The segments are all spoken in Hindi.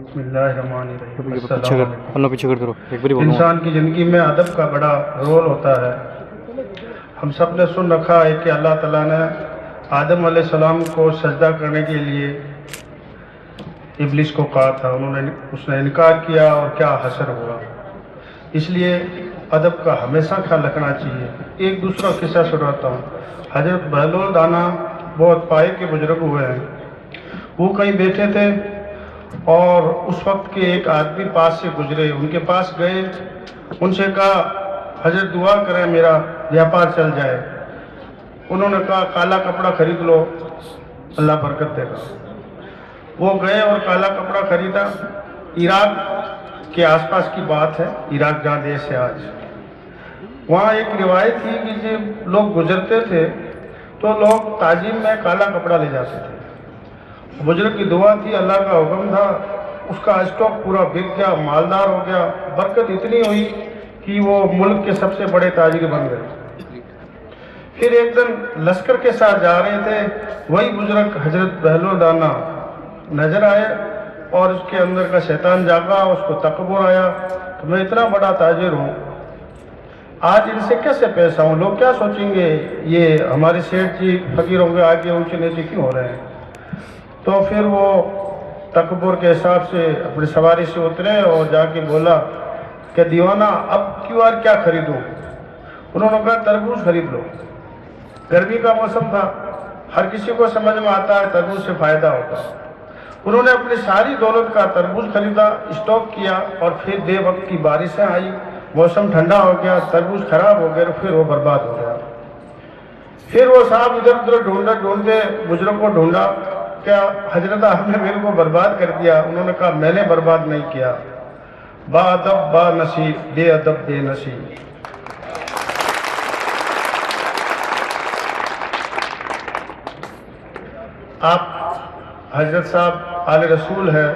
बिस्मिल्लाहिर्रहमानिर्रहीम। पीछे कर दो एक बारी बोलो। इंसान की ज़िंदगी में अदब का बड़ा रोल होता है। हम सब ने सुन रखा है कि अल्लाह ताला ने आदम अलैहिस्सलाम को सजदा करने के लिए इब्लिस को कहा था, उसने इनकार किया और क्या हशर हुआ। इसलिए अदब का हमेशा ख्याल रखना चाहिए। एक दूसरा किस्सा सुनाता हूँ। हजरत बहलोल दाना बहुत पाए के बुजुर्ग हुए हैं। वो कहीं बैठे थे और उस वक्त के एक आदमी पास से गुजरे, उनके पास गए, उनसे कहा हजरत दुआ करें मेरा व्यापार चल जाए। उन्होंने कहा काला कपड़ा खरीद लो, अल्लाह बरकत देगा। वो गए और काला कपड़ा खरीदा। इराक के आसपास की बात है, इराक जहाँ देश है आज। वहाँ एक रिवायत थी कि जब लोग गुजरते थे तो लोग ताजीम में काला कपड़ा ले जाते थे। बुजुर्ग की दुआ थी, अल्लाह का हुक्म था, उसका स्टॉक पूरा बिक गया, मालदार हो गया। बरकत इतनी हुई कि वो मुल्क के सबसे बड़े ताजिर बन गए। फिर एक दिन लश्कर के साथ जा रहे थे, वही बुजुर्ग हजरत बहलोल दाना नजर आए और उसके अंदर का शैतान जागा, उसको तकब्बुर आया तो मैं इतना बड़ा ताजिर हूँ, आज इनसे कैसे पेश आऊँ, लोग क्या सोचेंगे, ये हमारे सेठ जी फकीरों के आगे ऊंचे नीचे क्यों हो रहे हैं। तो फिर वो तकब्बुर के हिसाब से अपनी सवारी से उतरे और जाके बोला कि दीवाना अब क्यों और क्या खरीदूँ। उन्होंने कहा तरबूज खरीद लो। गर्मी का मौसम था, हर किसी को समझ में आता है तरबूज से फायदा होता है। उन्होंने अपनी सारी दौलत का तरबूज खरीदा, स्टॉक किया और फिर दे वक्त की बारिशें आई, मौसम ठंडा हो गया, तरबूज खराब हो गया, फिर वो बर्बाद हो गया। फिर वो साहब इधर उधर ढूंढते बुजुर्ग को ढूंढा, क्या हजरत आपने मेरे को बर्बाद कर दिया। उन्होंने कहा मैंने बर्बाद नहीं किया, बाअदब बा नसीब, बेअदब बेनसीब। आप हजरत साहब आले रसूल है,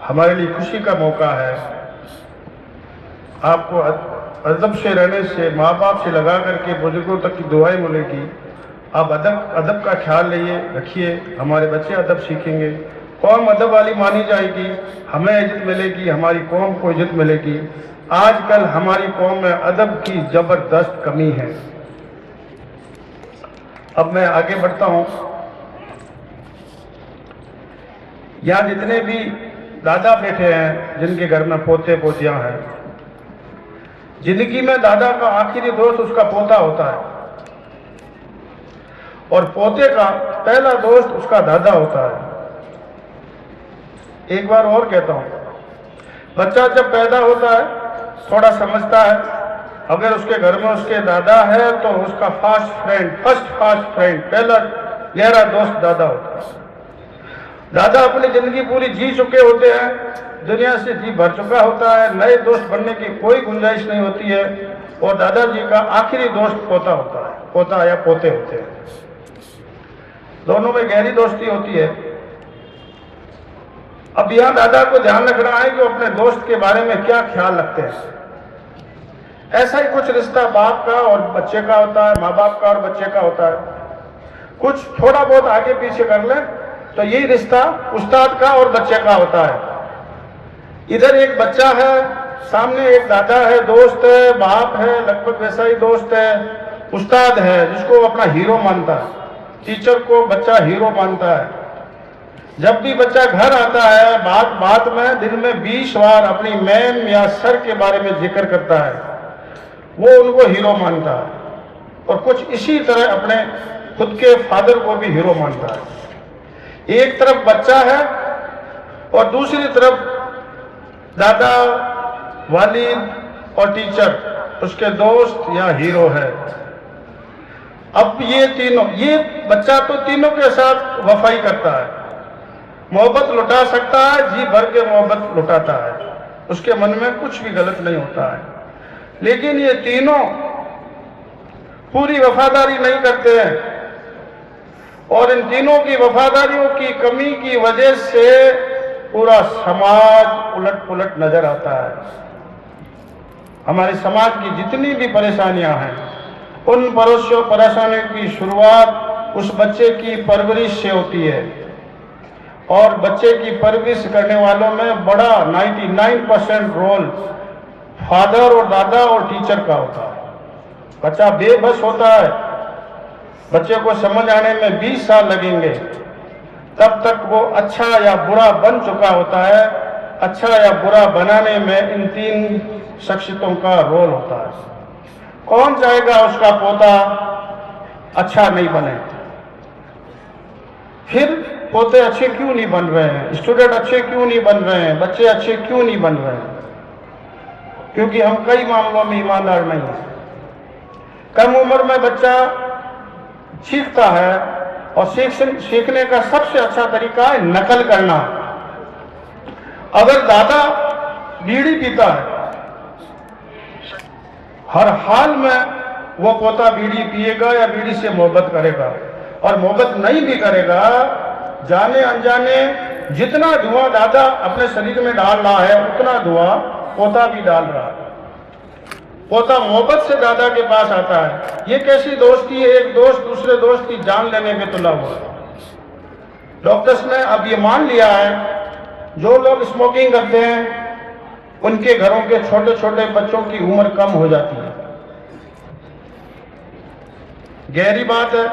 हमारे लिए खुशी का मौका है। आपको अदब से रहने से, माँ बाप से लगा करके बुजुर्गों तक की दुआएं मिलेगी। आप अदब का ख्याल रखिए, हमारे बच्चे अदब सीखेंगे, कौम अदब वाली मानी जाएगी, हमें इज्जत मिलेगी, हमारी कौम को इज्जत मिलेगी। आजकल हमारी कौम में अदब की जबरदस्त कमी है। अब मैं आगे बढ़ता हूँ। यहाँ जितने भी दादा बैठे हैं, जिनके घर में पोते पोतियां हैं, जिंदगी में दादा का आखिरी दोस्त उसका पोता होता है और पोते का पहला दोस्त उसका दादा होता है। एक बार और कहता हूं, बच्चा जब पैदा होता है थोड़ा समझता है, अगर उसके घर में उसके दादा है तो उसका फर्स्ट फास्ट फ्रेंड, पहला गहरा दोस्त दादा होता है। दादा अपनी जिंदगी पूरी जी चुके होते हैं, दुनिया से जी भर चुका होता है, नए दोस्त बनने की कोई गुंजाइश नहीं होती है और दादाजी का आखिरी दोस्त पोता होता है, पोता या पोते होते हैं। दोनों में गहरी दोस्ती होती है। अब यहां दादा को ध्यान रखना है कि अपने दोस्त के बारे में क्या ख्याल रखते हैं। ऐसा ही कुछ रिश्ता बाप का और बच्चे का होता है, माँ बाप का और बच्चे का होता है। कुछ थोड़ा बहुत आगे पीछे कर लें तो यही रिश्ता उस्ताद का और बच्चे का होता है। इधर एक बच्चा है, सामने एक दादा है, दोस्त है, बाप है, लगभग वैसा ही दोस्त है, उस्ताद है जिसको अपना हीरो मानता है, टीचर को बच्चा हीरो मानता है। जब भी बच्चा घर आता है, बात में दिन में 20 बार अपनी मैम या सर के बारे में जिक्र करता है, वो उनको हीरो मानता है। और कुछ इसी तरह अपने खुद के फादर को भी हीरो मानता है। एक तरफ बच्चा है और दूसरी तरफ दादा, वालिद और टीचर उसके दोस्त या हीरो है। अब ये बच्चा तो तीनों के साथ वफाई करता है, मोहब्बत लुटा सकता है, जी भर के मोहब्बत लुटाता है, उसके मन में कुछ भी गलत नहीं होता है। लेकिन ये तीनों पूरी वफादारी नहीं करते हैं और इन तीनों की वफादारियों की कमी की वजह से पूरा समाज उलट पुलट नजर आता है। हमारे समाज की जितनी भी परेशानियां हैं, उन परेशानियों की शुरुआत उस बच्चे की परवरिश से होती है और बच्चे की परवरिश करने वालों में बड़ा 99% रोल फादर और दादा और टीचर का होता है। बच्चा बेबस होता है, बच्चे को समझ आने में 20 साल लगेंगे, तब तक वो अच्छा या बुरा बन चुका होता है। अच्छा या बुरा बनाने में इन 3 शख्सियतों का रोल होता है। कौन चाहेगा उसका पोता अच्छा नहीं बने? फिर पोते अच्छे क्यों नहीं बन रहे हैं, स्टूडेंट अच्छे क्यों नहीं बन रहे हैं, बच्चे अच्छे क्यों नहीं बन रहे हैं? क्योंकि हम कई मामलों में ईमानदार नहीं हैं। कम उम्र में बच्चा सीखता है और सीखने का सबसे अच्छा तरीका है नकल करना। अगर दादा बीड़ी पीता है, हर हाल में वो पोता बीड़ी पिएगा या बीड़ी से मोहब्बत करेगा, और मोहब्बत नहीं भी करेगा, जाने अनजाने जितना धुआं दादा अपने शरीर में डाल रहा है उतना धुआं पोता भी डाल रहा है। पोता मोहब्बत से दादा के पास आता है। ये कैसी दोस्ती है? एक दोस्त दूसरे दोस्त की जान लेने में तुला हुआ। डॉक्टर्स ने अब ये मान लिया है, जो लोग स्मोकिंग करते हैं उनके घरों के छोटे छोटे बच्चों की उम्र कम हो जाती है। गहरी बात है।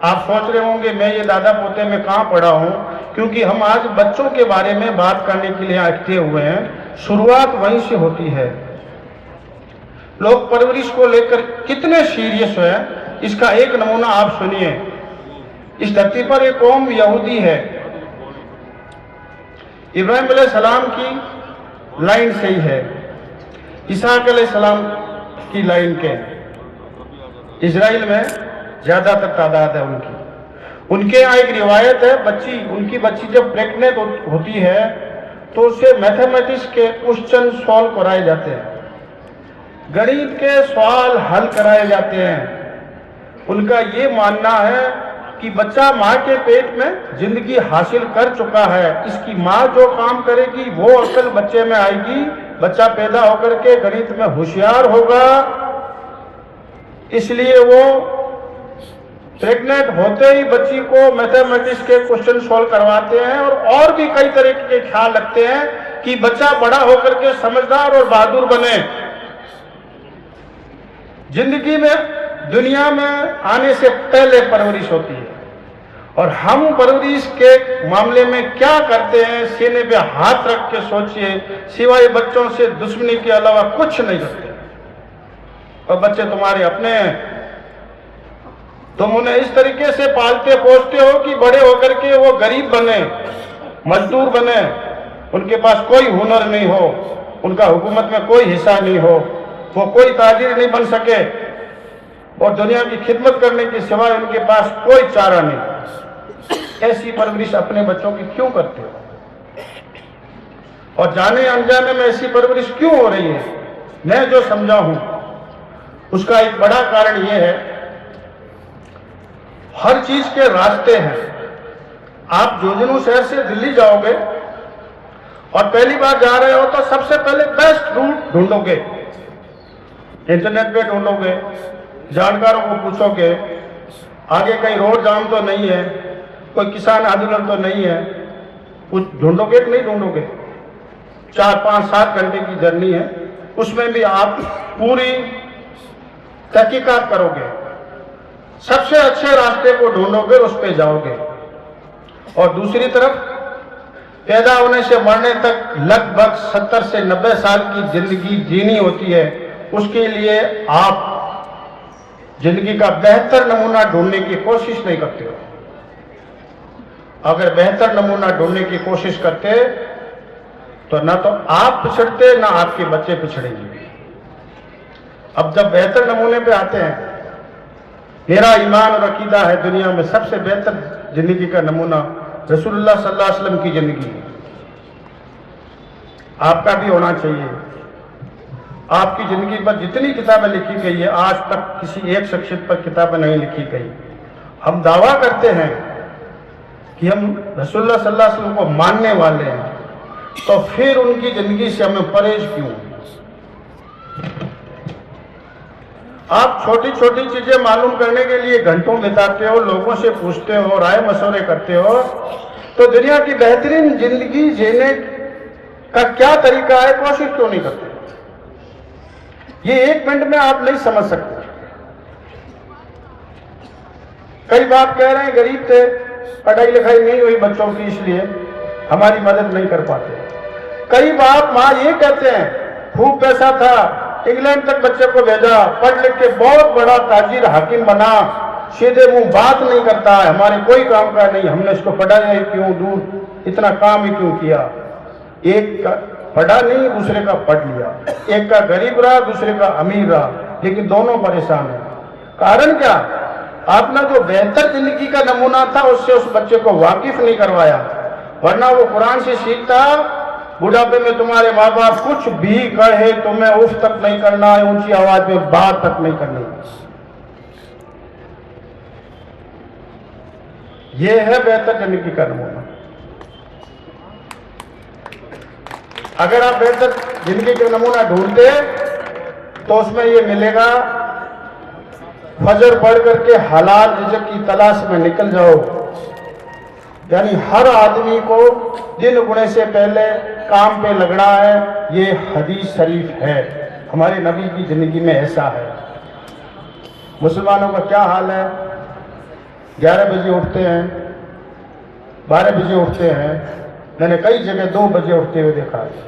आप सोच रहे होंगे मैं ये दादा पोते में कहाँ पढ़ा हूँ, क्योंकि हम आज बच्चों के बारे में बात करने के लिए इकट्ठे हुए हैं। शुरुआत वहीं से होती है। लोग परवरिश को लेकर कितने सीरियस हैं, इसका एक नमूना आप सुनिए। इस धरती पर एक कौम यहूदी है, इब्राहिम अलैहिस्सलाम की लाइन से ही है, इसहाक अलैहिस्सलाम की लाइन के। इजराइल में ज्यादातर तादाद है उनके यहाँ एक रिवायत है, उनकी बच्ची जब प्रेग्नेंट होती है तो उसे मैथमेटिक्स के क्वेश्चन सॉल्व कराए जाते हैं, गणित के सवाल हल कराए जाते हैं। उनका ये मानना है कि बच्चा माँ के पेट में जिंदगी हासिल कर चुका है, इसकी माँ जो काम करेगी वो अक्ल बच्चे में आएगी, बच्चा पैदा होकर के गणित में होशियार होगा। इसलिए वो प्रेग्नेंट होते ही बच्ची को मैथमेटिक्स के क्वेश्चन सॉल्व करवाते हैं, और भी कई तरह के ख्याल रखते हैं कि बच्चा बड़ा होकर के समझदार और बहादुर बने। जिंदगी में दुनिया में आने से पहले परवरिश होती है, और हम परवरिश के मामले में क्या करते हैं? सीने पे हाथ रख के सोचिए, सिवाय बच्चों से दुश्मनी के अलावा कुछ नहीं करते। और बच्चे तुम्हारे अपने हैं, तुम उन्हें इस तरीके से पालते पोसते हो कि बड़े होकर के वो गरीब बने, मजदूर बने, उनके पास कोई हुनर नहीं हो, उनका हुकूमत में कोई हिस्सा नहीं हो, वो कोई ताजिर नहीं बन सके, और दुनिया की खिदमत करने के सिवाय उनके पास कोई चारा नहीं। ऐसी परवरिश अपने बच्चों की क्यों करते हो? और जाने अनजाने में ऐसी परवरिश क्यों हो रही है? मैं जो समझा हूं उसका एक बड़ा कारण यह है, हर चीज के रास्ते हैं। आप जोजिनो शहर से दिल्ली जाओगे और पहली बार जा रहे हो तो सबसे पहले बेस्ट रूट ढूंढोगे, इंटरनेट पे ढूंढोगे, जानकारों को पूछोगे, आगे कहीं रोड जाम तो नहीं है, कोई किसान आंदोलन तो नहीं है, कुछ ढूंढोगे कि नहीं ढूंढोगे? 4, 5, 7 घंटे की जर्नी है, उसमें भी आप पूरी तहकीकात करोगे, सबसे अच्छे रास्ते को ढूंढोगे, उस पे जाओगे। और दूसरी तरफ पैदा होने से मरने तक लगभग 70 से 90 साल की जिंदगी जीनी होती है, उसके लिए आप जिंदगी का बेहतर नमूना ढूंढने की कोशिश नहीं करते हो। अगर बेहतर नमूना ढूंढने की कोशिश करते तो ना तो आप पिछड़ते ना आपके बच्चे पिछड़ेंगे। अब जब बेहतर नमूने पे आते हैं, मेरा ईमान और अकीदा है दुनिया में सबसे बेहतर जिंदगी का नमूना रसूलुल्लाह सल्लल्लाहु अलैहि वसल्लम की जिंदगी है। आपका भी होना चाहिए। आपकी जिंदगी पर जितनी किताबें लिखी गई है, आज तक किसी एक शख्सियत पर किताबें नहीं लिखी गई। हम दावा करते हैं कि हम रसूलुल्लाह सल्लल्लाहु अलैहि वसल्लम को मानने वाले हैं, तो फिर उनकी जिंदगी से हमें परहेज क्यों? आप छोटी छोटी चीजें मालूम करने के लिए घंटों बिताते हो, लोगों से पूछते हो, राय मशवरे करते हो, तो दुनिया की बेहतरीन जिंदगी जीने का क्या तरीका है, कोशिश क्यों नहीं करते? ये एक मिनट में आप नहीं समझ सकते। कई बात कह रहे हैं गरीब थे, पढ़ाई लिखाई नहीं हुई बच्चों की, इसलिए हमारी मदद नहीं कर पाते। कई बाप माँ ये कहते हैं खूब पैसा था, इंग्लैंड तक बच्चे को भेजा, पढ़ लिख के बहुत बड़ा ताजिर हाकिम बना, सीधे मुंह बात नहीं करता है, हमारे कोई काम का नहीं, हमने इसको पढ़ाया ही क्यों, दूर इतना काम ही क्यों किया। एक का पढ़ा नहीं, दूसरे का पढ़ लिया, एक का गरीब रहा, दूसरे का अमीर रहा, लेकिन दोनों परेशान है। कारण क्या? आपने जो बेहतर जिंदगी का नमूना था उससे उस बच्चे को वाकिफ नहीं करवाया, वरना वो कुरान से सीखता, बुढ़ापे में तुम्हारे माँ बाप कुछ भी कहे तुम्हें उफ तक नहीं करना है, ऊंची आवाज में बात तक नहीं करनी। ये है बेहतर जिंदगी का नमूना। अगर आप बेहतर जिंदगी का नमूना ढूंढते तो उसमें ये मिलेगा, फजर पढ़ करके हलाल रिज़्क़ की तलाश में निकल जाओ। यानी हर आदमी को दिन उगने से पहले काम पे लगना है, ये हदीस शरीफ है, हमारे नबी की जिंदगी में ऐसा है। मुसलमानों का क्या हाल है? 11 बजे उठते हैं, 12 बजे उठते हैं, मैंने कई जगह 2 बजे उठते हुए देखा है।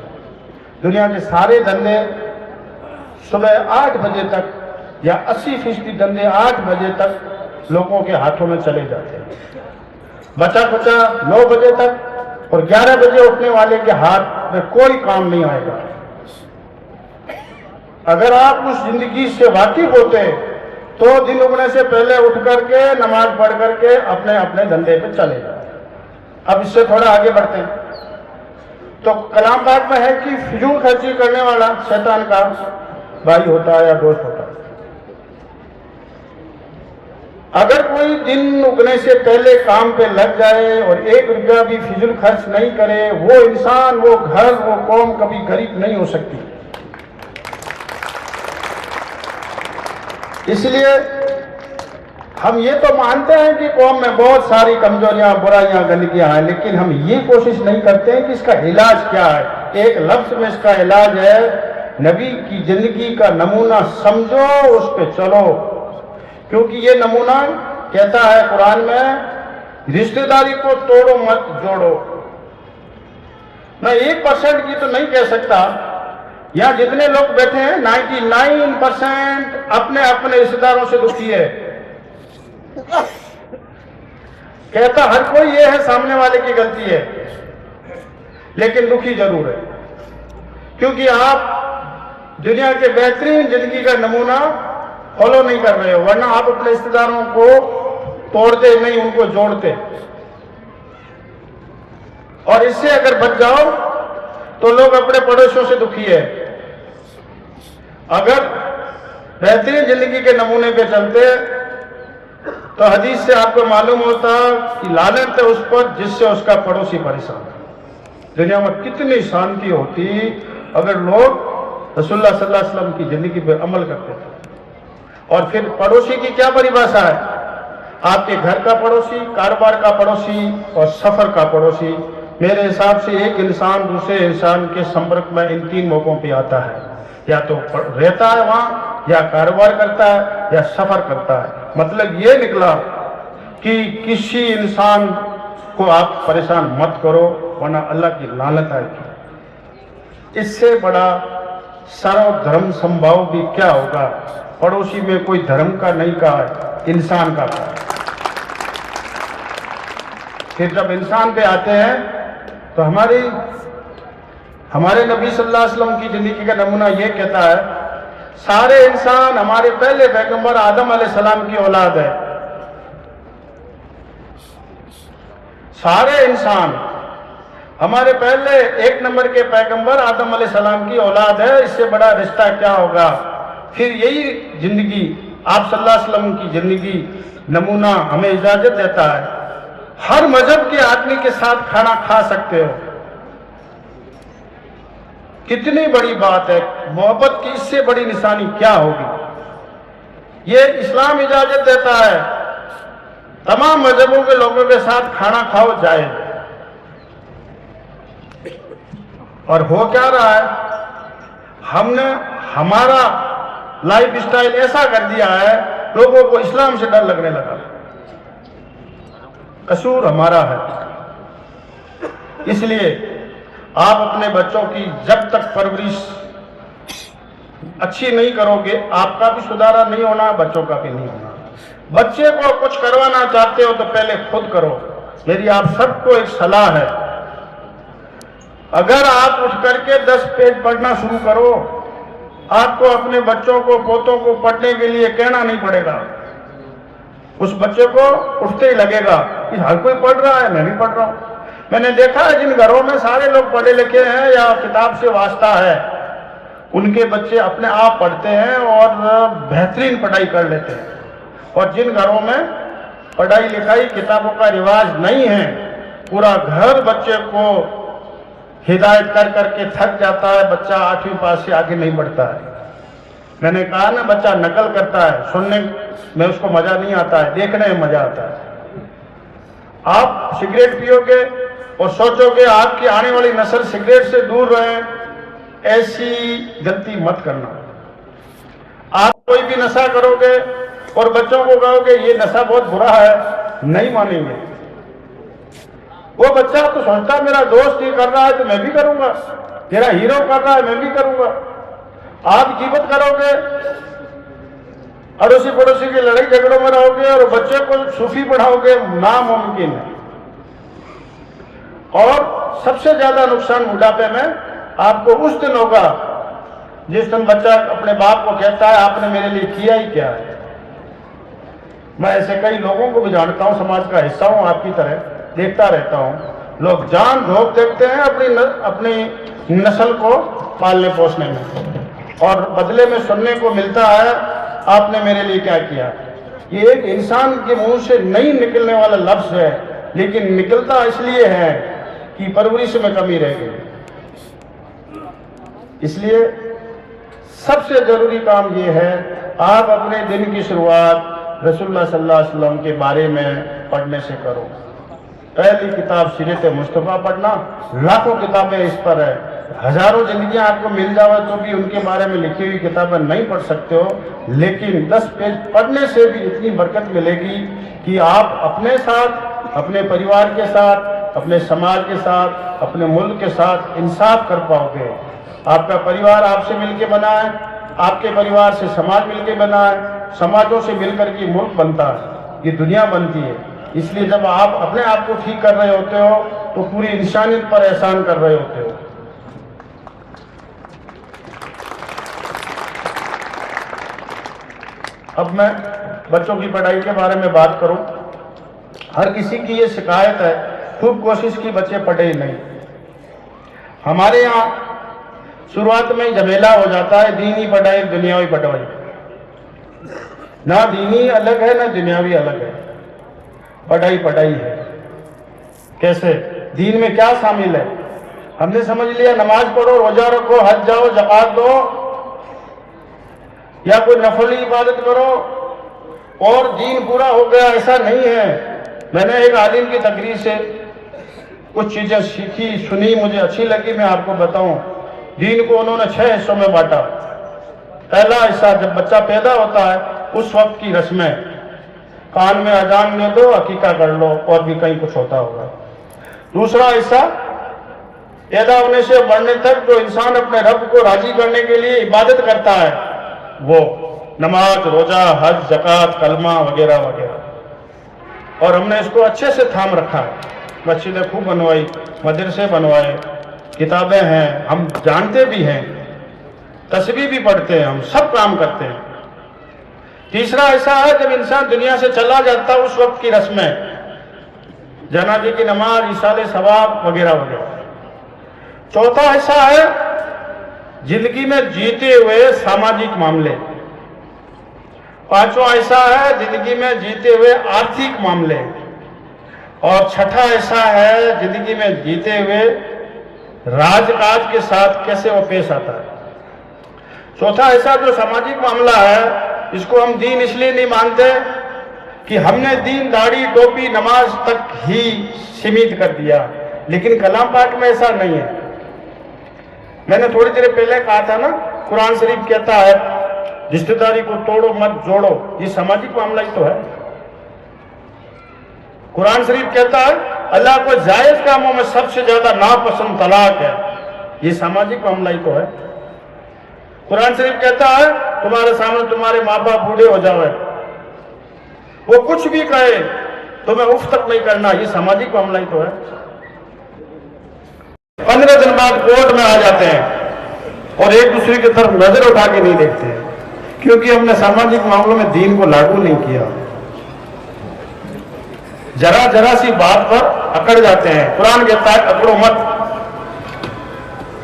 दुनिया के सारे धंधे सुबह 8 बजे तक या 80% धंधे 8 बजे तक लोगों के हाथों में चले जाते हैं, बचा खुचा 9 बजे तक, और 11 बजे उठने वाले के हाथ में कोई काम नहीं आएगा। अगर आप उस जिंदगी से वाकिफ होते तो दिन उगने से पहले उठ करके नमाज पढ़ करके अपने अपने धंधे पे चले जाए। अब इससे थोड़ा आगे बढ़ते हैं तो कलाम पाक में है कि फिजूल खर्ची करने वाला शैतान का भाई होता है या दोस्त होता है। अगर कोई दिन उगने से पहले काम पे लग जाए और 1 रुपया भी फिजूल खर्च नहीं करे, वो इंसान, वो घर, वो कौम कभी गरीब नहीं हो सकती। इसलिए हम ये तो मानते हैं कि कौम में बहुत सारी कमजोरियां, बुराइयां, गंदगियां हैं, लेकिन हम ये कोशिश नहीं करते हैं कि इसका इलाज क्या है। एक लफ्ज में इसका इलाज है, नबी की जिंदगी का नमूना समझो, उस पर चलो। क्योंकि ये नमूना कहता है कुरान में, रिश्तेदारी को तोड़ो मत जोड़ो। मैं 1% की तो नहीं कह सकता, यहां जितने लोग बैठे हैं 99% अपने अपने रिश्तेदारों से दुखी है। कहता हर कोई ये है सामने वाले की गलती है, लेकिन दुखी जरूर है, क्योंकि आप दुनिया के बेहतरीन जिंदगी का नमूना फॉलो नहीं कर रहे हो, वरना आप अपने रिश्तेदारों को तोड़ते नहीं, उनको जोड़ते। और इससे अगर बच जाओ तो लोग अपने पड़ोसियों से दुखी है। अगर बेहतरीन जिंदगी के नमूने पे चलते तो हदीस से आपको मालूम होता कि लानत है उस पर जिससे उसका पड़ोसी परेशान है। दुनिया में कितनी शांति होती अगर लोग रसूलुल्लाह सल्लल्लाहु अलैहि वसल्लम की जिंदगी पे अमल करते थे। और फिर पड़ोसी की क्या परिभाषा है? आपके घर का पड़ोसी, कारोबार का पड़ोसी और सफर का पड़ोसी। मेरे हिसाब से एक इंसान दूसरे इंसान के संपर्क में इन 3 मौकों पे आता है, या तो रहता है वहां, या कारोबार करता है, या सफर करता है। मतलब ये निकला कि किसी इंसान को आप परेशान मत करो, वरना अल्लाह की लानत आएगी। इससे बड़ा सर्वधर्म संभाव भी क्या होगा? पड़ोसी में कोई धर्म का नहीं कहा है, इंसान का कहा। फिर जब इंसान पे आते हैं तो हमारे नबी सल्लल्लाहु अलैहि वसल्लम की जिंदगी का नमूना ये कहता है, सारे इंसान हमारे पहले पैगंबर आदम अलैहिस्सलाम की औलाद है। सारे इंसान हमारे पहले 1 नंबर के पैगंबर आदम अलैहिस्सलाम की औलाद है, इससे बड़ा रिश्ता क्या होगा? फिर यही जिंदगी आप सल्लल्लाहु अलैहि वसल्लम की जिंदगी नमूना हमें इजाजत देता है, हर मजहब के आदमी के साथ खाना खा सकते हो। कितनी बड़ी बात है, मोहब्बत की इससे बड़ी निशानी क्या होगी? ये इस्लाम इजाजत देता है, तमाम मजहबों के लोगों के साथ खाना खाओ जाए, और हो क्या रहा है, हमने हमारा लाइफ स्टाइल ऐसा कर दिया है, लोगों को इस्लाम से डर लगने लगा। कसूर हमारा है। इसलिए आप अपने बच्चों की जब तक परवरिश अच्छी नहीं करोगे, आपका भी सुधारा नहीं होना, बच्चों का भी नहीं होना। बच्चे को कुछ करवाना चाहते हो तो पहले खुद करो। मेरी आप सबको एक सलाह है, अगर आप उठ करके 10 पेज पढ़ना शुरू करो, आपको अपने बच्चों को, पोतों को पढ़ने के लिए कहना नहीं पड़ेगा। उस बच्चे को उठते ही लगेगा कि हर कोई पढ़ रहा है, मैं भी पढ़ रहा हूं। मैंने देखा है जिन घरों में सारे लोग पढ़े लिखे हैं या किताब से वास्ता है, उनके बच्चे अपने आप पढ़ते हैं और बेहतरीन पढ़ाई कर लेते हैं। और जिन घरों में पढ़ाई लिखाई किताबों का रिवाज नहीं है, पूरा घर बच्चे को हिदायत कर करके थक जाता है, बच्चा 8वीं पास से आगे नहीं बढ़ता है। मैंने कहा ना, बच्चा नकल करता है, सुनने में उसको मजा नहीं आता है, देखने में मजा आता है। आप सिगरेट पियोगे और सोचोगे आपकी आने वाली नस्ल सिगरेट से दूर रहे, ऐसी गलती मत करना। आप कोई भी नशा करोगे और बच्चों को कहोगे ये नशा बहुत बुरा है, नहीं मानेंगे। वो बच्चा तो सोचता मेरा दोस्त ये कर रहा है तो मैं भी करूंगा, मेरा हीरो कर रहा है मैं भी करूंगा। आप कीमत करोगे, अड़ोसी पड़ोसी की लड़ाई झगड़ों में रहोगे और बच्चे को सूफी पढ़ाओगे, नामुमकिन है। और सबसे ज्यादा नुकसान बुढ़ापे में आपको उस दिन होगा जिस दिन बच्चा अपने बाप को कहता है आपने मेरे लिए किया ही क्या है। मैं ऐसे कई लोगों को भी जानता हूं, समाज का हिस्सा हूं, आपकी तरह देखता रहता हूं। लोग जान झोंक देखते हैं अपनी नस्ल को पालने पोसने में, और बदले में सुनने को मिलता है आपने मेरे लिए क्या किया। ये एक इंसान के मुंह से नहीं निकलने वाला लफ्ज है, लेकिन निकलता इसलिए है कि परवरिश में कमी रह गई। इसलिए सबसे जरूरी काम ये है, आप अपने दिन की शुरुआत रसूलुल्लाह सल्लल्लाहु अलैहि वसल्लम के बारे में पढ़ने से करो। पहली किताब सीरत मुस्तफा पढ़ना, लाखों किताबें इस पर है, हजारों जिंदगियां आपको मिल जावे तो भी उनके बारे में लिखी हुई किताबें नहीं पढ़ सकते हो, लेकिन 10 पेज पढ़ने से भी इतनी बरकत मिलेगी कि आप अपने साथ, अपने परिवार के साथ, अपने समाज के साथ, अपने मुल्क के साथ इंसाफ कर पाओगे। आपका परिवार आपसे मिलके बना है, आपके परिवार से समाज मिलके बना है, समाजों से मिलकर के मुल्क बनता है, ये दुनिया बनती है। इसलिए जब आप अपने आप को ठीक कर रहे होते हो तो पूरी इंसानियत पर एहसान कर रहे होते हो। अब मैं बच्चों की पढ़ाई के बारे में बात करूं। हर किसी की ये शिकायत है, खूब कोशिश की बच्चे पढ़े ही नहीं। हमारे यहाँ शुरुआत में ही झमेला हो जाता है, दीनी पढ़ाई दुनियावी पढ़ाई। ना दीनी अलग है ना दुनियावी अलग है, पढ़ाई पढ़ाई है। कैसे? दीन में क्या शामिल है? हमने समझ लिया नमाज पढ़ो, रोजा रखो, हज जाओ, ज़कात दो या कोई नफली इबादत करो और दीन पूरा हो गया, ऐसा नहीं है। मैंने एक आलिम की तकरीर से कुछ चीजें सीखी, सुनी, मुझे अच्छी लगी, मैं आपको बताऊं। दीन को उन्होंने 6 हिस्सों में बांटा। पहला हिस्सा, जब बच्चा पैदा होता है उस वक्त की रस्में, कान में अजान दे दो, अकीका कर लो, और भी कहीं कुछ होता होगा। दूसरा हिस्सा, पैदा होने से बढ़ने तक जो इंसान अपने रब को राजी करने के लिए इबादत करता है, वो नमाज, रोजा, हज, ज़कात, कलमा वगैरह वगैरह। और हमने इसको अच्छे से थाम रखा है। मस्जिदें खूब बनवाई, मदरसे बनवाए, किताबें हैं, हम जानते भी हैं, तस्बीह भी पढ़ते हैं, हम सब काम करते हैं। तीसरा ऐसा है, जब इंसान दुनिया से चला जाता है उस वक्त की रस्में, जनाजे की नमाज, इसाले सवाब वगैरह वगैरह। चौथा हिस्सा है जिंदगी में जीते हुए सामाजिक मामले। पांचवा हिस्सा है जिंदगी में जीते हुए आर्थिक मामले। और छठा हिस्सा है जिंदगी में जीते हुए राजकाज के साथ कैसे वो पेश आता है। चौथा हिस्सा जो सामाजिक मामला है, इसको हम दीन इसलिए नहीं मानते कि हमने दीन दाढ़ी टोपी नमाज तक ही सीमित कर दिया। लेकिन कलाम पाक में ऐसा नहीं है। मैंने थोड़ी देर पहले कहा था ना, कुरान शरीफ कहता है रिश्तेदारी को तोड़ो मत जोड़ो, ये सामाजिक मामला ही तो है। कुरान शरीफ कहता है अल्लाह को जायज कामों में सबसे ज्यादा नापसंद तलाक है, ये सामाजिक मामला ही तो है। कुरान शरीफ कहता है तुम्हारे सामने तुम्हारे माँ बाप बूढ़े हो जावे, वो कुछ भी कहे तुम्हें उफ तक नहीं करना, ये सामाजिक मामला ही तो है। 15 दिन बाद कोर्ट में आ जाते हैं और एक दूसरे की तरफ नजर उठा के नहीं देखते, क्योंकि हमने सामाजिक मामलों में दीन को लागू नहीं किया। जरा जरा सी बात पर अकड़ जाते हैं। कुरान कहता है अकड़ो मत,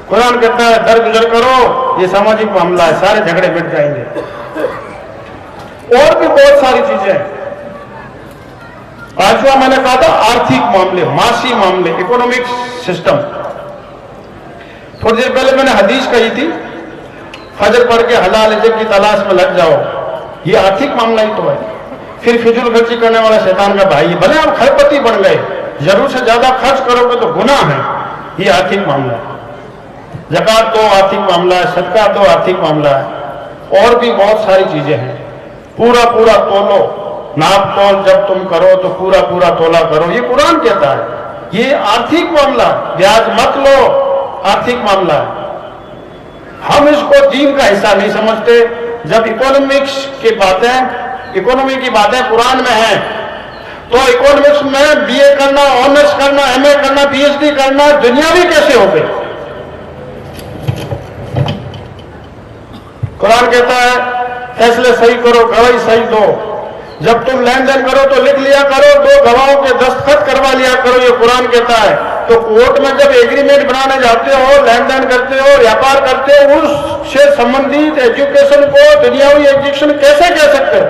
कुरान कहता है दर गुजर करो, ये सामाजिक मामला है, सारे झगड़े मिट जाएंगे। और भी बहुत सारी चीजें। पांचवा मैंने कहा था आर्थिक मामले, माशी मामले, इकोनॉमिक सिस्टम। थोड़ी देर पहले मैंने हदीस कही थी, फजर पढ़ के हलाल रिज़्क़ की तलाश में लग जाओ, ये आर्थिक मामला ही तो है। फिर फिजूल खर्ची करने वाला शैतान का भाई, भले आप खरपति बन गए, जरूर से ज्यादा खर्च करोगे तो गुनाह है, ये आर्थिक मामला है। ज़कात दो आर्थिक मामला है, सदका दो आर्थिक मामला है, और भी बहुत सारी चीजें हैं। पूरा पूरा तोलो, नाप तोल जब तुम करो तो पूरा पूरा तोला करो, ये कुरान कहता है, ये आर्थिक मामला। ब्याज मत लो, आर्थिक मामला है। हम इसको दीन का हिस्सा नहीं समझते। जब इकोनॉमिक्स की बातें, इकोनॉमी की बातें कुरान में है, तो इकोनॉमिक्स में बीए करना, ऑनर्स करना, एमए करना, पीएचडी करना दुनियावी कैसे हो गए? कुरान कहता है फैसले सही करो, गवाही सही दो। जब तुम लेन देन करो तो लिख लिया करो, 2 गवाहों के दस्तखत करवा लिया करो, ये कुरान कहता है। तो कोर्ट में जब एग्रीमेंट बनाने जाते हो, लेन देन करते हो, व्यापार करते हो, उससे संबंधित एजुकेशन को दुनियावी एजुकेशन कैसे कह सकते हो?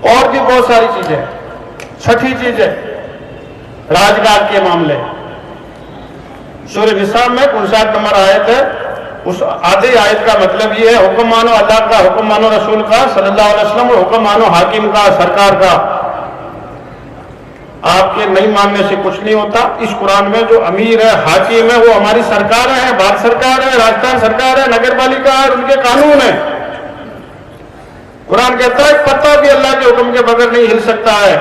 और भी बहुत सारी चीजें। छठी चीज है राजगार के मामले। सूरह निसा में 59 नंबर आयत है, उस आधे आयत का मतलब ये है हुक्म मानो अल्लाह का, हुक्म मानो रसूल का सल्लल्लाहु अलैहि वसल्लम, और हुक्म मानो हाकिम का, सरकार का। आपके नहीं मानने से कुछ नहीं होता। इस कुरान में जो अमीर है, हाकिम है, वो हमारी सरकार है, भारत सरकार है, राजस्थान सरकार है, नगर पालिका है, उनके कानून है। कुरान कहता है पत्ता भी अल्लाह के हुक्म के बगैर नहीं हिल सकता है।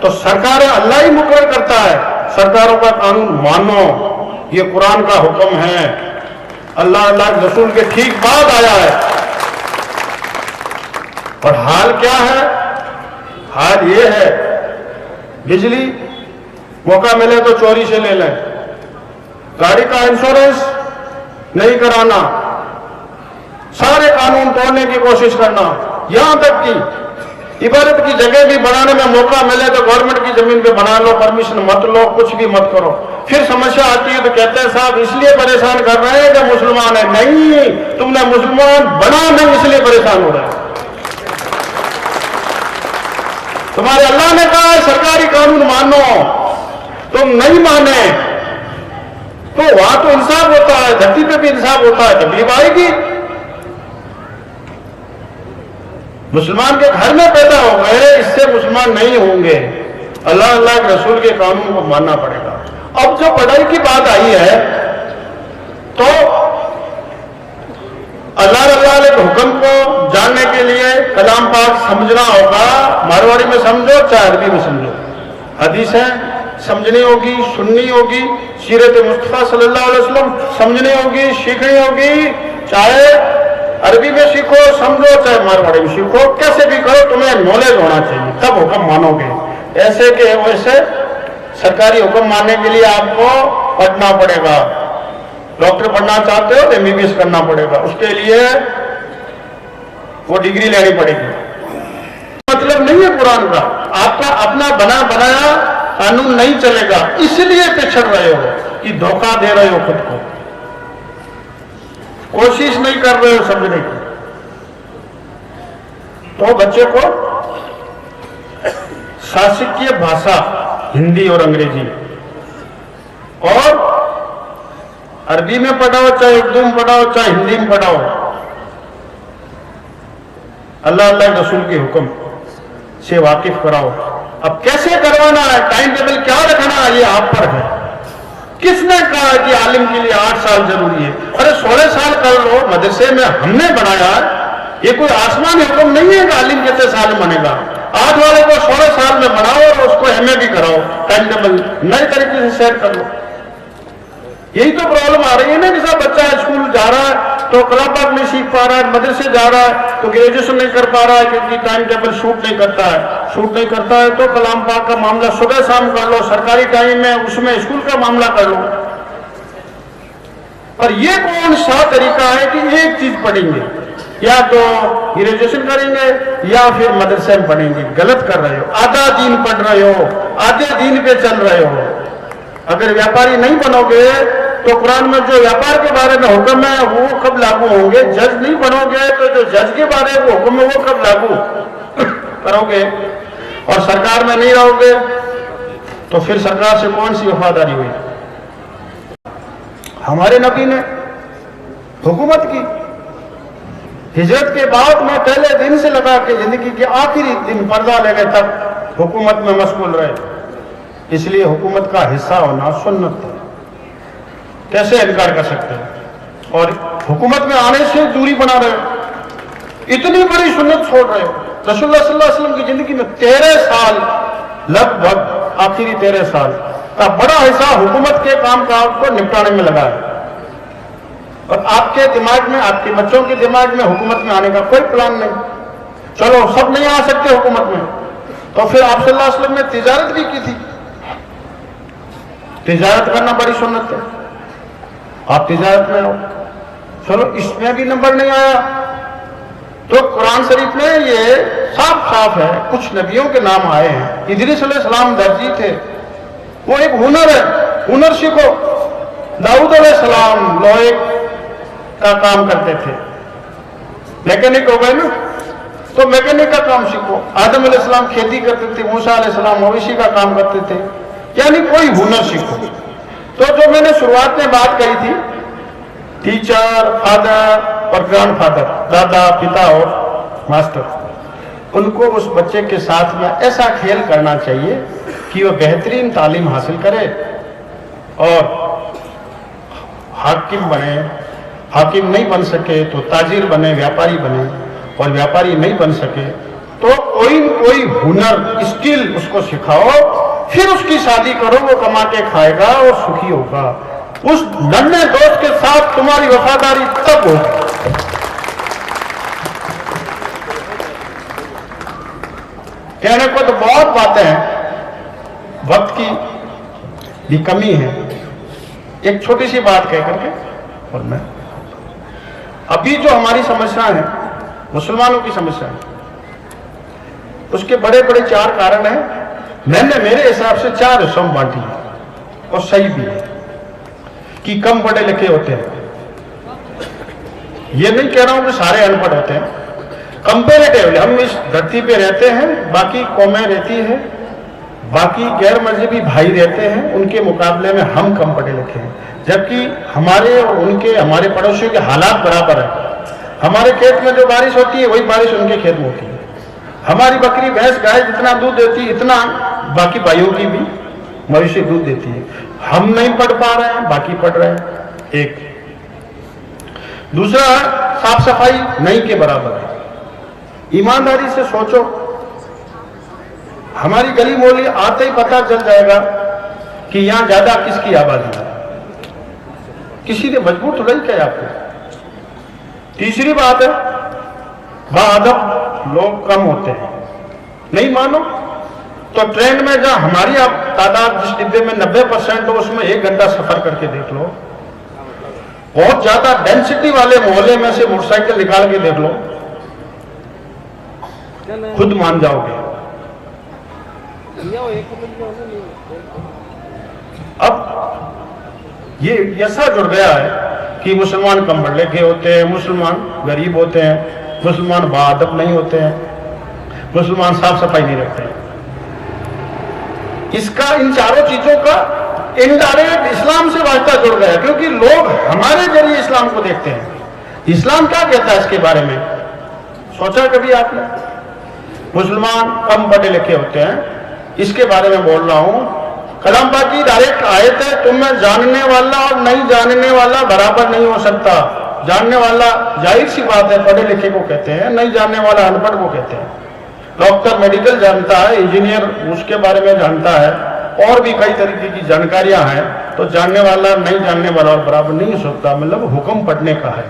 तो सरकार अल्लाह ही मुकर्रर करता है, सरकारों का कानून मानो, ये कुरान का हुक्म है। अल्लाह अल्लाह के रसूल के ठीक बाद आया है। और हाल क्या है? हाल ये है बिजली मौका मिले तो चोरी से ले लें, गाड़ी का इंश्योरेंस नहीं कराना, सारे कानून तोड़ने की कोशिश करना, यहां तक कि इबादत की जगह भी बनाने में मौका मिले तो गवर्नमेंट की जमीन पे बना लो, परमिशन मत लो, कुछ भी मत करो। फिर समस्या आती है तो कहते हैं साहब इसलिए परेशान कर रहे हैं कि मुसलमान है। नहीं, तुमने मुसलमान बना नहीं, इसलिए परेशान हो रहे हैं। तुम्हारे अल्लाह ने कहा है सरकारी कानून मानो, तुम नहीं माने तो वहां तो इंसाफ होता है, धरती पे भी इंसाफ होता है, तकलीफ आएगी। मुसलमान के घर में पैदा हो गए, इससे मुसलमान नहीं होंगे। अल्लाह अल्लाह के रसूल के कानून को मानना पड़ेगा। अब जो पढ़ाई की बात आई है तो अल्लाह के हुक्म को जानने के लिए कलाम पाक समझना होगा। मारवाड़ी में समझो चाहे अरबी में समझो, हदीस है समझनी होगी, सुननी होगी, सीरत मुस्तफा सल्लल्लाहु अलैहि वसल्लम समझनी होगी, सीखनी होगी। चाहे अरबी में सीखो, समझो, चाहे मारवाड़ी में सीखो, कैसे भी करो, तुम्हें नॉलेज होना चाहिए, तब हुक्म मानोगे। ऐसे के वैसे सरकारी हुक्म मानने के लिए आपको पढ़ना पड़ेगा। डॉक्टर बनना चाहते हो तो एमबीबीएस करना पड़ेगा, उसके लिए वो डिग्री लेनी पड़ेगी। मतलब नहीं है कुरान का, आपका अपना बना बनाया कानून नहीं चलेगा, इसलिए पिछड़ रहे हो कि धोखा दे रहे हो खुद को, कोशिश नहीं कर रहे हो समझने की। तो बच्चे को शासकीय भाषा हिंदी और अंग्रेजी और अरबी में पढ़ाओ, चाहे उर्दू में पढ़ाओ, चाहे हिंदी में पढ़ाओ, अल्लाह अल्लाह के रसूल के हुक्म से वाकिफ कराओ। अब कैसे करवाना है, टाइम टेबल क्या रखना है, ये आप पर है। किसने कहा कि आलिम के लिए 8 साल जरूरी है? अरे 16 साल कर लो, मदरसे में हमने बनाया, ये कोई आसमानी हुक्म नहीं है कि आलिम कितने साल में बनेगा। आज वाले को 16 साल में बनाओ और उसको एमए भी कराओ, टाइम टेबल नए तरीके से सेट कर लो। यही तो प्रॉब्लम आ रही है ना कि सब बच्चा स्कूल जा रहा है तो कलाम पाक नहीं सीख पा रहा है, मदरसे जा रहा है तो ग्रेजुएशन नहीं कर पा रहा है क्योंकि टाइम टेबल शूट नहीं करता है। शूट नहीं करता है तो कलाम पाक का मामला सुबह शाम कर लो, सरकारी टाइम में उसमें स्कूल का मामला कर लो। और ये कौन सा तरीका है कि एक चीज पढ़ेंगे, या तो ग्रेजुएशन करेंगे या फिर मदरसे में पढ़ेंगे? गलत कर रहे हो, आधा दिन पढ़ रहे हो, आधे दिन पे चल रहे हो। अगर व्यापारी नहीं बनोगे तो कुरान में जो व्यापार के बारे में हुक्म है वो कब लागू होंगे? जज नहीं बनोगे तो जो जज के बारे में हुक्म है वो कब लागू करोगे? और सरकार में नहीं रहोगे तो फिर सरकार से कौन सी वफादारी हुई? हमारे नबी ने हुकूमत की, हिजरत के बाद में पहले दिन से लगा के जिंदगी के आखिरी दिन पर्दा लेने तक हुकूमत में मशगूल रहे, इसलिए हुकूमत का हिस्सा होना सुन्नत है। कैसे इनकार कर सकते हैं? और हुकूमत में आने से दूरी बना रहे हो, इतनी बड़ी सुन्नत छोड़ रहे हो। रसूलुल्लाह सल्लल्लाहु अलैहि वसल्लम की जिंदगी में 13 साल, लगभग आखिरी 13 साल का बड़ा हिस्सा हुकूमत के काम काज को निपटाने में लगा है। और आपके दिमाग में, आपके बच्चों के दिमाग में हुकूमत में आने का कोई प्लान नहीं। चलो सब नहीं आ सकते हुकूमत में, तो फिर आप सल्लल्लाहु अलैहि वसल्लम ने तिजारत भी की थी। तिजारत करना बड़ी सुन्नत है, आप तिजारत में आओ। चलो इसमें भी नंबर नहीं आया तो कुरान शरीफ में ये साफ साफ है, कुछ नबियों के नाम आए हैं। इदरीस अलैहिस्सलाम दर्जी थे, वो एक हुनर है, हुनर सीखो। दाऊद अलैहिस्सलाम लोहे का काम करते थे, मैकेनिक हो गए ना, तो मैकेनिक का काम सीखो। आदम अलैहिस्सलाम खेती करते थे, मूसा अलैहिस्सलाम मवेशी का काम करते थे, यानी कोई हुनर सीखो। तो जो मैंने शुरुआत में बात कही थी, टीचर, फादर और ग्रैंडफादर, दादा, पिता और मास्टर, उनको उस बच्चे के साथ में ऐसा खेल करना चाहिए कि वह बेहतरीन तालीम हासिल करे और हाकिम बने। हाकिम नहीं बन सके तो ताजिर बने, व्यापारी बने, और व्यापारी नहीं बन सके तो कोई हुनर, स्किल उसको सिखाओ, फिर उसकी शादी करो, वो कमा के खाएगा और सुखी होगा। उस नन्हे दोस्त के साथ तुम्हारी वफादारी तब होगी। कहने को तो बहुत बातें हैं, वक्त की भी कमी है। एक छोटी सी बात कह करके और मैं, अभी जो हमारी समस्या है, मुसलमानों की समस्या है, उसके बड़े बड़े 4 कारण हैं। मैंने मेरे हिसाब से 4 हिस्सों में बांटी है, और सही भी है कि कम पढ़े लिखे होते हैं। ये नहीं कह रहा हूं कि सारे अनपढ़ होते हैं, कंपेरेटिवली हम इस धरती पे रहते हैं, बाकी कौमें रहती हैं, बाकी गैर मजहबी भाई रहते हैं, उनके मुकाबले में हम कम पढ़े लिखे हैं, जबकि हमारे और उनके, हमारे पड़ोसियों के हालात बराबर है। हमारे खेत में जो बारिश होती है वही बारिश उनके खेत में होती है। हमारी बकरी, भैंस, गाय जितना दूध देती है इतना बाकी भाइयों की भी मवेशी दूध देती है। हम नहीं पढ़ पा रहे हैं, बाकी पढ़ रहे हैं। एक दूसरा, साफ सफाई नहीं के बराबर है। ईमानदारी से सोचो, हमारी गली मोहल्ले आते ही पता चल जाएगा कि यहां ज्यादा किसकी आबादी है। किसी ने मजबूर तो नहीं किया आपको। तीसरी बात है, बाअदब लोग कम होते हैं। नहीं मानो तो ट्रेन में जहां हमारी आप तादाद जिस डिब्बे में 90% हो, उसमें 1 घंटा सफर करके देख लो। बहुत ज्यादा डेंसिटी वाले मोहल्ले में से मोटरसाइकिल निकाल के देख लो, खुद मान जाओगे। अब ये ऐसा जुड़ गया है कि मुसलमान कम पढ़ लिखे होते हैं, मुसलमान गरीब होते हैं, मुसलमान बाअदब नहीं होते हैं, मुसलमान साफ सफाई नहीं रखते हैं। इसका, इन चारों चीजों का इनडायरेक्ट इस्लाम से वास्ता जुड़ गया, क्योंकि लोग हमारे जरिए इस्लाम को देखते हैं। इस्लाम क्या कहता है इसके बारे में, सोचा कभी आपने? मुसलमान कम पढ़े लिखे होते हैं, इसके बारे में बोल रहा हूं। कलाम पाक की डायरेक्ट आयत है, तुम में जानने वाला और नहीं जानने वाला बराबर नहीं हो सकता। जानने वाला जाहिर सी बात है पढ़े लिखे को कहते हैं, नहीं जानने वाला अनपढ़ को कहते हैं। डॉक्टर मेडिकल जानता है, इंजीनियर उसके बारे में जानता है, और भी कई तरीके की जानकारियां हैं। तो जानने वाला नहीं जानने वाला और बराबर नहीं हो सकता, मतलब हुक्म पढ़ने का है।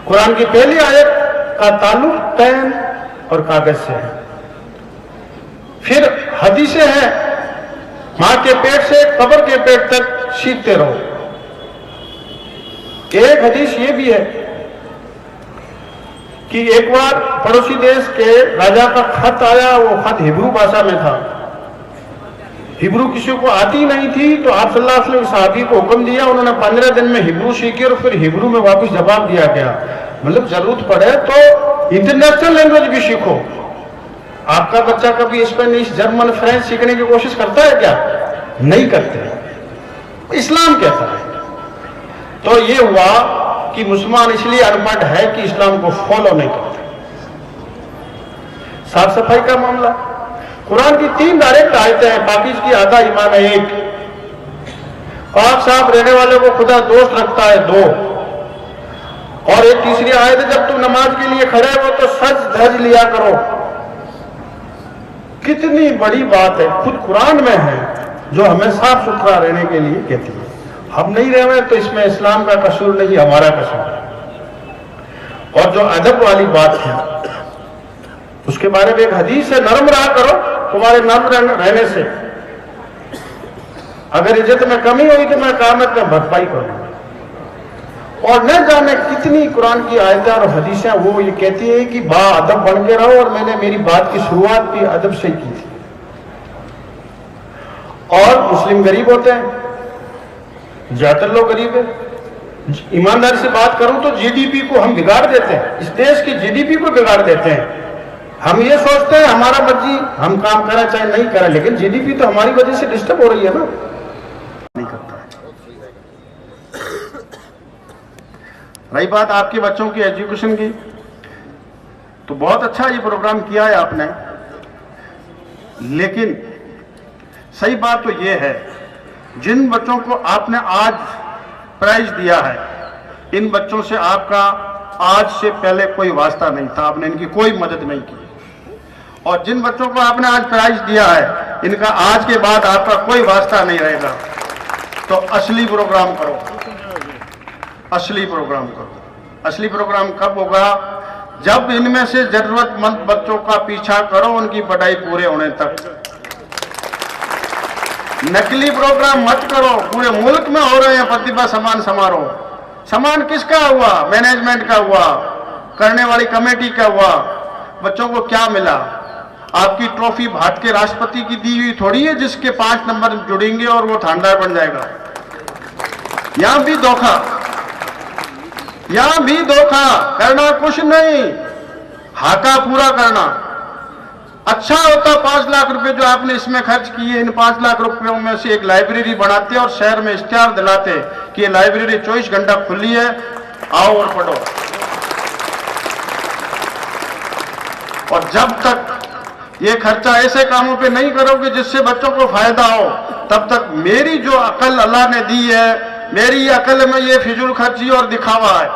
कुरान की पहली आयत का ताल्लुक पेन और कागज से है। फिर हदीसें हैं, मां के पेट से कब्र के पेट तक सीखते रहो। एक हदीस ये भी है कि एक बार पड़ोसी देश के राजा का खत आया, वो खत हिब्रू भाषा में था। हिब्रू किसी को आती नहीं थी, तो आप सल्लल्लाहु अलैहि वसल्लम सहाबी को हुक्म दिया, उन्होंने 15 दिन में हिब्रू सीखी और फिर हिब्रू में वापस जवाब दिया गया। मतलब जरूरत पड़े तो इंटरनेशनल लैंग्वेज भी सीखो। आपका बच्चा कभी स्पेनिश, जर्मन, फ्रेंच सीखने की कोशिश करता है क्या? नहीं करते। इस्लाम कहता है। तो ये हुआ कि मुसलमान इसलिए अनपढ़ है कि इस्लाम को फॉलो नहीं करते। साफ सफाई का मामला, कुरान की 3 डायरेक्ट आयतें हैं, पाकिज की आधा, ईमान है 1। पाक साफ रहने वाले को खुदा दोस्त रखता है 2। और एक तीसरी आयत है, जब तुम नमाज के लिए खड़े हो तो सज धज लिया करो। कितनी बड़ी बात है, खुद कुरान में है जो हमें साफ सुथरा रहने के लिए कहती है। हम नहीं रहे तो इसमें इस्लाम का कसूर नहीं, हमारा कसूर है। और जो अदब वाली बात है उसके बारे में एक हदीस है, नरम रहा करो, तुम्हारे नरम रहने से अगर इज्जत में कमी हुई तो मैं क़यामत में भरपाई करूंगा। और न जाने कितनी कुरान की आयतें और हदीसें वो ये कहती है कि बा अदब बन के रहो। और मैंने मेरी बात की शुरुआत भी अदब से ही की थी। और मुस्लिम गरीब होते हैं, ज्यादातर लोग गरीब है। ईमानदारी से बात करूं तो जीडीपी को हम बिगाड़ देते हैं, इस देश की जीडीपी को बिगाड़ देते हैं। हम ये सोचते हैं हमारा मर्जी, हम काम करें चाहे नहीं करें, लेकिन जीडीपी तो हमारी वजह से डिस्टर्ब हो रही है ना। नहीं करता है। रही बात आपके बच्चों की एजुकेशन की, तो बहुत अच्छा ये प्रोग्राम किया है आपने। लेकिन सही बात तो ये है, जिन बच्चों को आपने आज प्राइज दिया है, इन बच्चों से आपका आज से पहले कोई वास्ता नहीं था, आपने इनकी कोई मदद नहीं की। और जिन बच्चों को आपने आज प्राइज दिया है, इनका आज के बाद आपका कोई वास्ता नहीं रहेगा। तो असली प्रोग्राम करो, असली प्रोग्राम करो। असली प्रोग्राम कब होगा? जब इनमें से जरूरतमंद बच्चों का पीछा करो उनकी पढ़ाई पूरे होने तक। नकली प्रोग्राम मत करो। पूरे मुल्क में हो रहे हैं प्रतिभा सम्मान समारोह। सम्मान किसका हुआ? मैनेजमेंट का हुआ, करने वाली कमेटी का हुआ। बच्चों को क्या मिला? आपकी ट्रॉफी भारत के राष्ट्रपति की दी हुई थोड़ी है जिसके 5 नंबर जुड़ेंगे और वो थानेदार बन जाएगा। यहां भी धोखा, यहां भी धोखा करना, कुछ नहीं, हाका पूरा करना। अच्छा होता 5 लाख रुपए जो आपने इसमें खर्च किए, इन 5 लाख रुपयों में से एक लाइब्रेरी बनाते और शहर में इश्तिहार दिलाते कि ये लाइब्रेरी 24 घंटा खुली है, आओ और पढ़ो। और जब तक ये खर्चा ऐसे कामों पे नहीं करोगे जिससे बच्चों को फायदा हो, तब तक मेरी जो अकल अल्लाह ने दी है, मेरी अकल में ये फिजूल खर्ची और दिखावा है।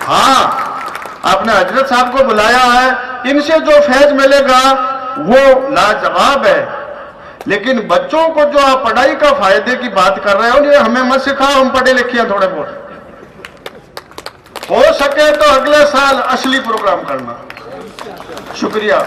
हाँ, आपने हजरत साहब को बुलाया है, इनसे जो फैज मिलेगा वो लाजवाब है। लेकिन बच्चों को जो आप पढ़ाई का फायदे की बात कर रहे हो, ये हमें मत सिखाओ, हम पढ़े लिखे हैं थोड़े बहुत। हो सके तो अगले साल असली प्रोग्राम करना। शुक्रिया।